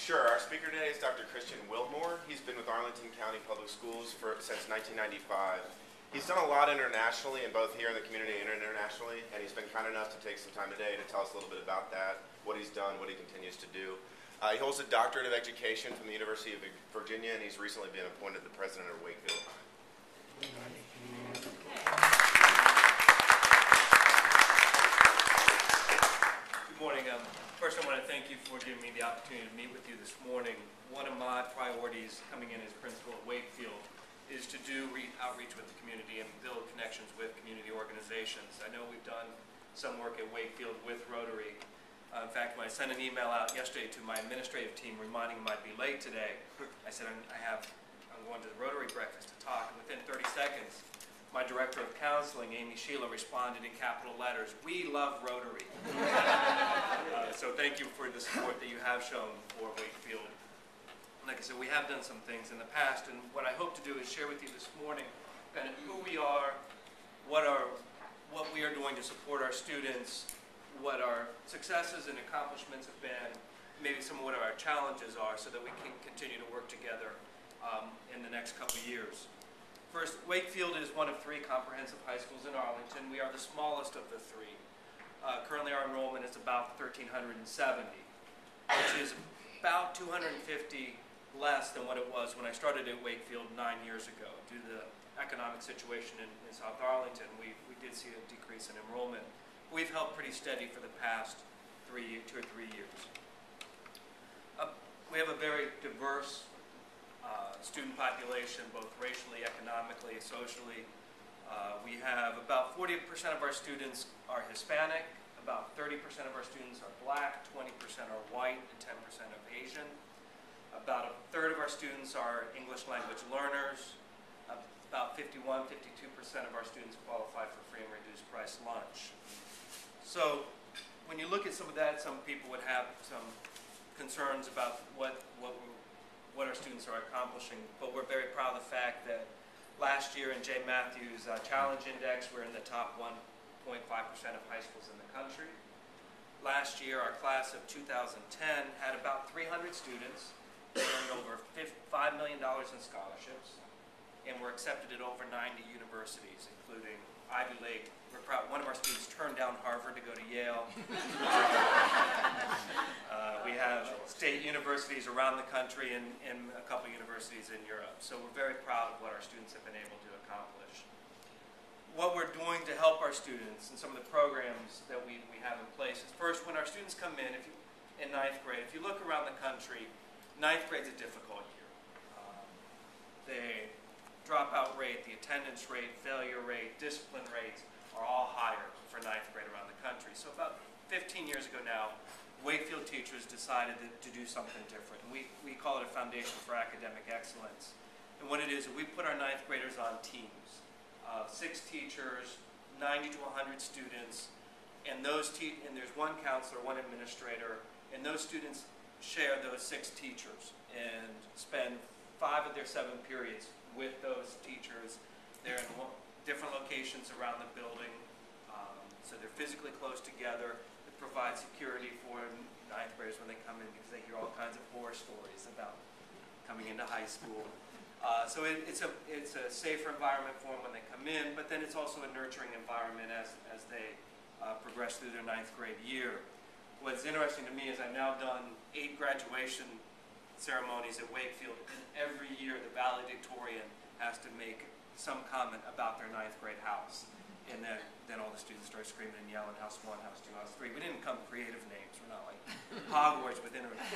Sure. Our speaker today is Dr. Willmore. He's been with Arlington County Public Schools since 1995. He's done a lot internationally, and both here in the community and internationally, and he's been kind enough to take some time today to tell us a little bit about that, what he's done, what he continues to do. He holds a doctorate of education from the University of Virginia, and he's recently been appointed the president of Wakefield. Good morning. First, I want to thank you for giving me the opportunity to meet with you this morning. One of my priorities coming in as principal at Wakefield is to do outreach with the community and build connections with community organizations. I know we've done some work at Wakefield with Rotary. In fact, when I sent an email out yesterday to my administrative team reminding them I'd be late today, I said I'm going to the Rotary breakfast to talk, and within 30 seconds, my director of counseling, Amy Sheila, responded in capital letters, "We love Rotary." So thank you for the support that you have shown for Wakefield. Like I said, we have done some things in the past, and what I hope to do is share with you this morning kind of who we are, what we are doing to support our students, what our successes and accomplishments have been, maybe some of what our challenges are, so that we can continue to work together in the next couple of years. First, Wakefield is one of 3 comprehensive high schools in Arlington. We are the smallest of the 3. Currently our enrollment is about 1,370, which is about 250 less than what it was when I started at Wakefield 9 years ago. Due to the economic situation in South Arlington, we did see a decrease in enrollment. We've held pretty steady for the past 2 or 3 years. We have a very diverse student population, both racially, economically, socially. We have about 40% of our students are Hispanic, about 30% of our students are black, 20% are white, and 10% are Asian. About a third of our students are English language learners. About 51, 52% of our students qualify for free and reduced price lunch. So when you look at some of that, some people would have some concerns about what our students are accomplishing, but we're very proud of the fact that last year in Jay Matthews' Challenge Index, we're in the top 1.5% of high schools in the country. Last year, our class of 2010 had about 300 students. We earned over $5 million in scholarships, and were accepted at over 90 universities, including Ivy League. We're proud. One of our students turned down Harvard to go to Yale. We have state universities around the country and a couple universities in Europe. So we're very proud of what our students have been able to accomplish. What we're doing to help our students and some of the programs that we have in place is, first, when our students come in, in 9th grade, if you look around the country, 9th grade's a difficult year. The dropout rate, the attendance rate, failure rate, discipline rates are all higher for 9th grade around the country. So about 15 years ago now, Wakefield teachers decided to do something different. We call it a Foundation for Academic Excellence. And what it is, we put our 9th graders on teams of 6 teachers, 90 to 100 students, and there's one counselor, one administrator, and those students share those 6 teachers and spend 5 of their 7 periods with those teachers. They're in different locations around the building, so they're physically close together. It provides security for 9th graders when they come in, because they hear all kinds of horror stories about coming into high school. So it's a safer environment for them when they come in, but then it's also a nurturing environment as they progress through their 9th grade year. What's interesting to me is I've now done 8 graduation ceremonies at Wakefield, and every year the valedictorian has to make some comment about their 9th grade house. And then all the students start screaming and yelling, house 1, house 2, house 3. We didn't come creative names. We're not like Hogwarts with house 1, house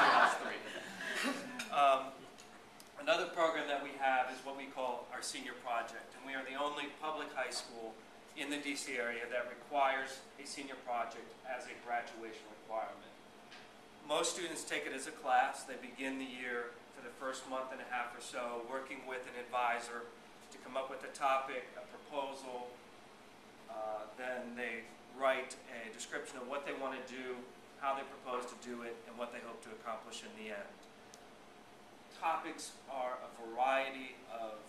2, house 3. Another program that we have is what we call our senior project. And we are the only public high school in the DC area that requires a senior project as a graduation requirement. Most students take it as a class. They begin the year for the first month and a half or so working with an advisor to come up with a topic, a proposal. Then they write a description of what they want to do, how they propose to do it, and what they hope to accomplish in the end. Topics are a variety of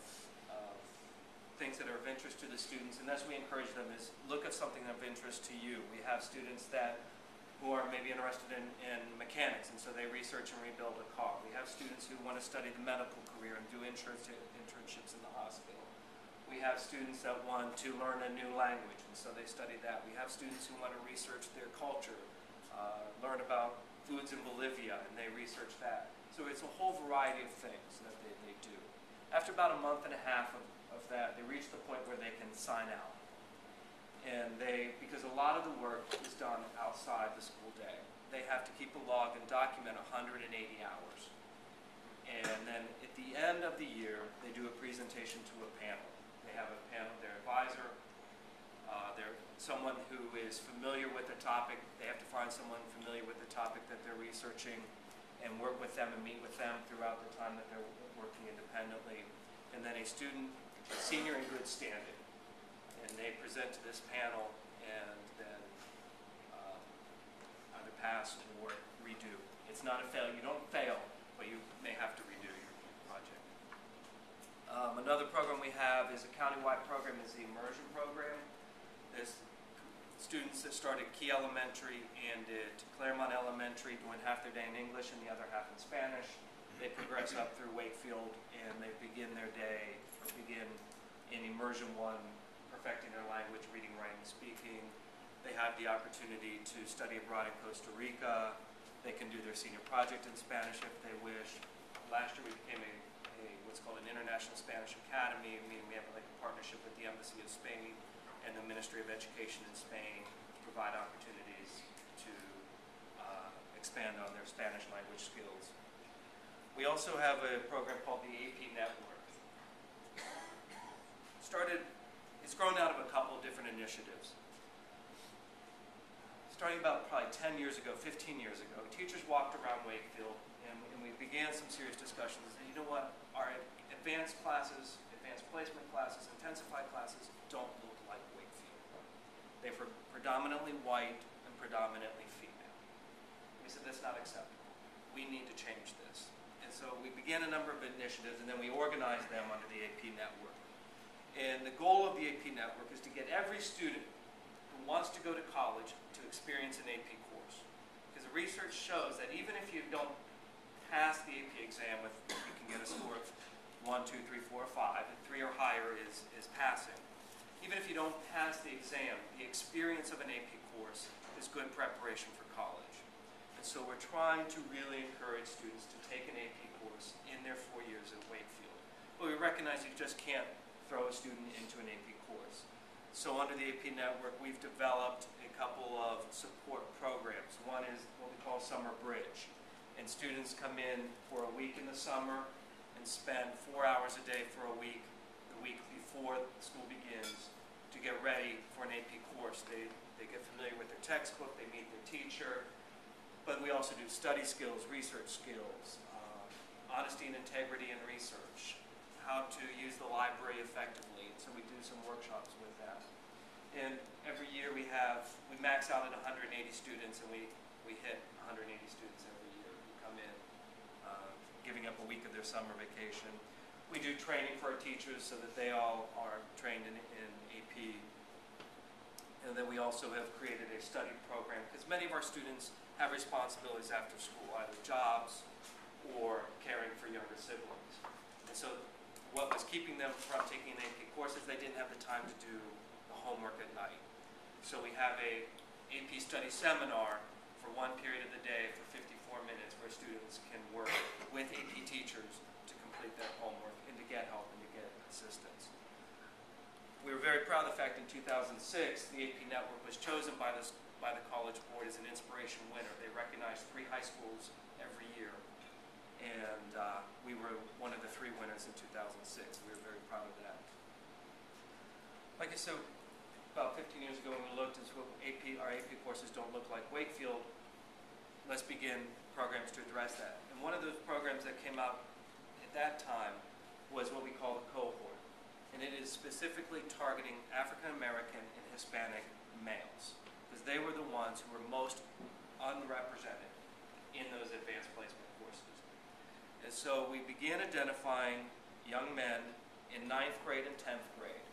things that are of interest to the students, and that's what we encourage them is look at something of interest to you. We have students who are maybe interested in mechanics, and so they research and rebuild a car. We have students who want to study the medical career and do internships in the hospital. We have students that want to learn a new language, and so they study that. We have students who want to research their culture, learn about foods in Bolivia, and they research that. So it's a whole variety of things that they do. After about a month and a half of that, they reach the point where they can sign out. And because a lot of the work is done outside the school day, they have to keep a log and document 180 hours. And then at the end of the year, they do a presentation to a panel. They have a panel, their advisor, they're someone who is familiar with the topic. They have to find someone familiar with the topic that they're researching and work with them and meet with them throughout the time that they're working independently. And then a student, a senior in good standing, and they present to this panel and then either pass or redo. It's not a fail. You don't fail, but you may have to redo your project. Another program we have is a countywide program, is the immersion program. There's students that start at Key Elementary and at Claremont Elementary doing half their day in English and the other half in Spanish. They progress up through Wakefield and they begin their day, or begin in Immersion 1, perfecting their language, reading, writing, speaking. They have the opportunity to study abroad in Costa Rica. They can do their senior project in Spanish if they wish. Last year we became what's called an International Spanish Academy, meaning we have like a partnership with the Embassy of Spain and the Ministry of Education in Spain to provide opportunities to expand on their Spanish language skills. We also have a program called the AP Network. It's grown out of a couple of different initiatives. Starting about probably 10 years ago, 15 years ago, teachers walked around Wakefield and we began some serious discussions. And you know what? Our advanced classes, advanced placement classes, intensified classes don't look like Wakefield. They were predominantly white and predominantly female. We said that's not acceptable. We need to change this. And so we began a number of initiatives and then we organized them under the AP Network. And the goal of the AP Network is to get every student who wants to go to college to experience an AP course. Because the research shows that even if you don't pass the AP exam with, you can get a score of 1, 2, 3, 4, 5, and 3 or higher is passing. Even if you don't pass the exam, the experience of an AP course is good preparation for college. And so we're trying to really encourage students to take an AP course in their 4 years at Wakefield. But we recognize you just can't throw a student into an AP course. So under the AP Network, we've developed a couple of support programs. One is what we call Summer Bridge. And students come in for a week in the summer and spend 4 hours a day for a week, the week before school begins, to get ready for an AP course. They get familiar with their textbook, they meet their teacher, but we also do study skills, research skills, honesty and integrity in research, how to use the library effectively. So we do some workshops with that. And every year we max out at 180 students, and we hit 180 students every year who come in, giving up a week of their summer vacation. We do training for our teachers so that they all are trained in AP. And then we also have created a study program because many of our students have responsibilities after school, either jobs or caring for younger siblings. And so what was keeping them from taking an AP course is they didn't have the time to do the homework at night. So we have a AP study seminar for one period of the day for 54 minutes where students can work with AP teachers to complete their homework and to get help and to get assistance. We were very proud of the fact in 2006 the AP Network was chosen by the College Board as an inspiration winner. They recognized 3 high schools every year, and we were one of the 3 winners in 2006. We were very proud of that. Like I said, about 15 years ago when we looked at what our AP courses don't look like Wakefield, let's begin programs to address that. And one of those programs that came out at that time was what we call the cohort. And it is specifically targeting African American and Hispanic males, because they were the ones who were most unrepresented in those advanced placement courses. And so we began identifying young men in 9th grade and 10th grade.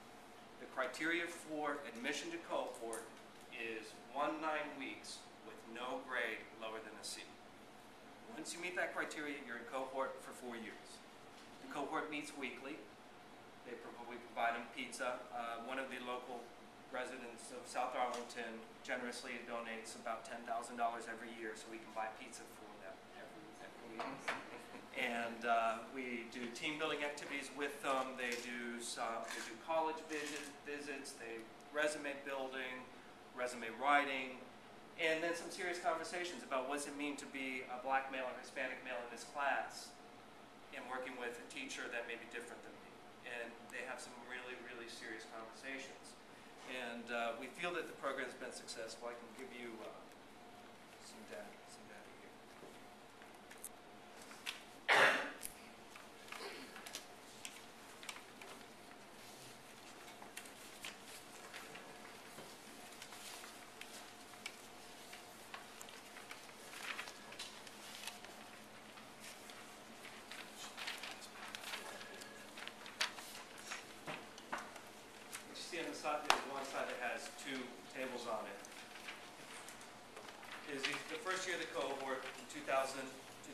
The criteria for admission to cohort is 9 weeks with no grade lower than a C. Once you meet that criteria, you're in cohort for 4 years. The cohort meets weekly. We provide them pizza. One of the local residents of South Arlington generously donates about $10,000 every year so we can buy pizza for them every week. And we do team building activities with them. They do college visits, resume building, resume writing, and then some serious conversations about what does it mean to be a black male or Hispanic male in this class and working with a teacher that may be different than me. And they have some really, really serious conversations. And we feel that the program has been successful. I can give you some data here. On the side, there's one side that has 2 tables on it. Is the first year of the cohort in 2000,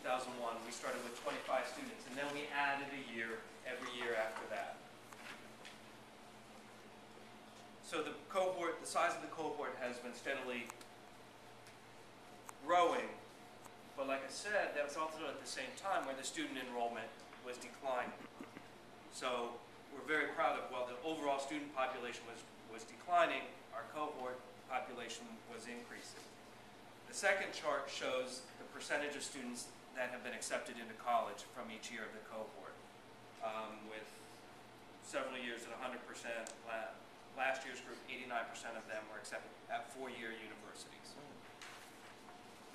2001, we started with 25 students, and then we added a year every year after that. So the size of the cohort has been steadily growing, but like I said, that was also at the same time where the student enrollment was declining. So we're very proud of, while the overall student population was declining, our cohort population was increasing. The second chart shows the percentage of students that have been accepted into college from each year of the cohort, with several years at 100%. Last year's group, 89% of them were accepted at 4-year universities.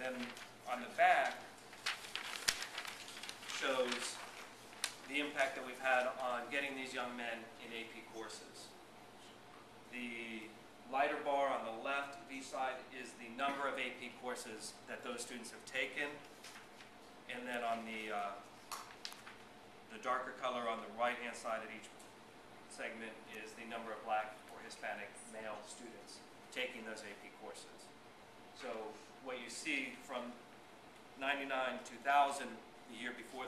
Then on the back shows the impact that we've had on getting these young men in AP courses. The lighter bar on the left of each side is the number of AP courses that those students have taken, and then on the darker color on the right-hand side of each segment is the number of black or Hispanic male students taking those AP courses. So what you see from 99 to 2000, the year before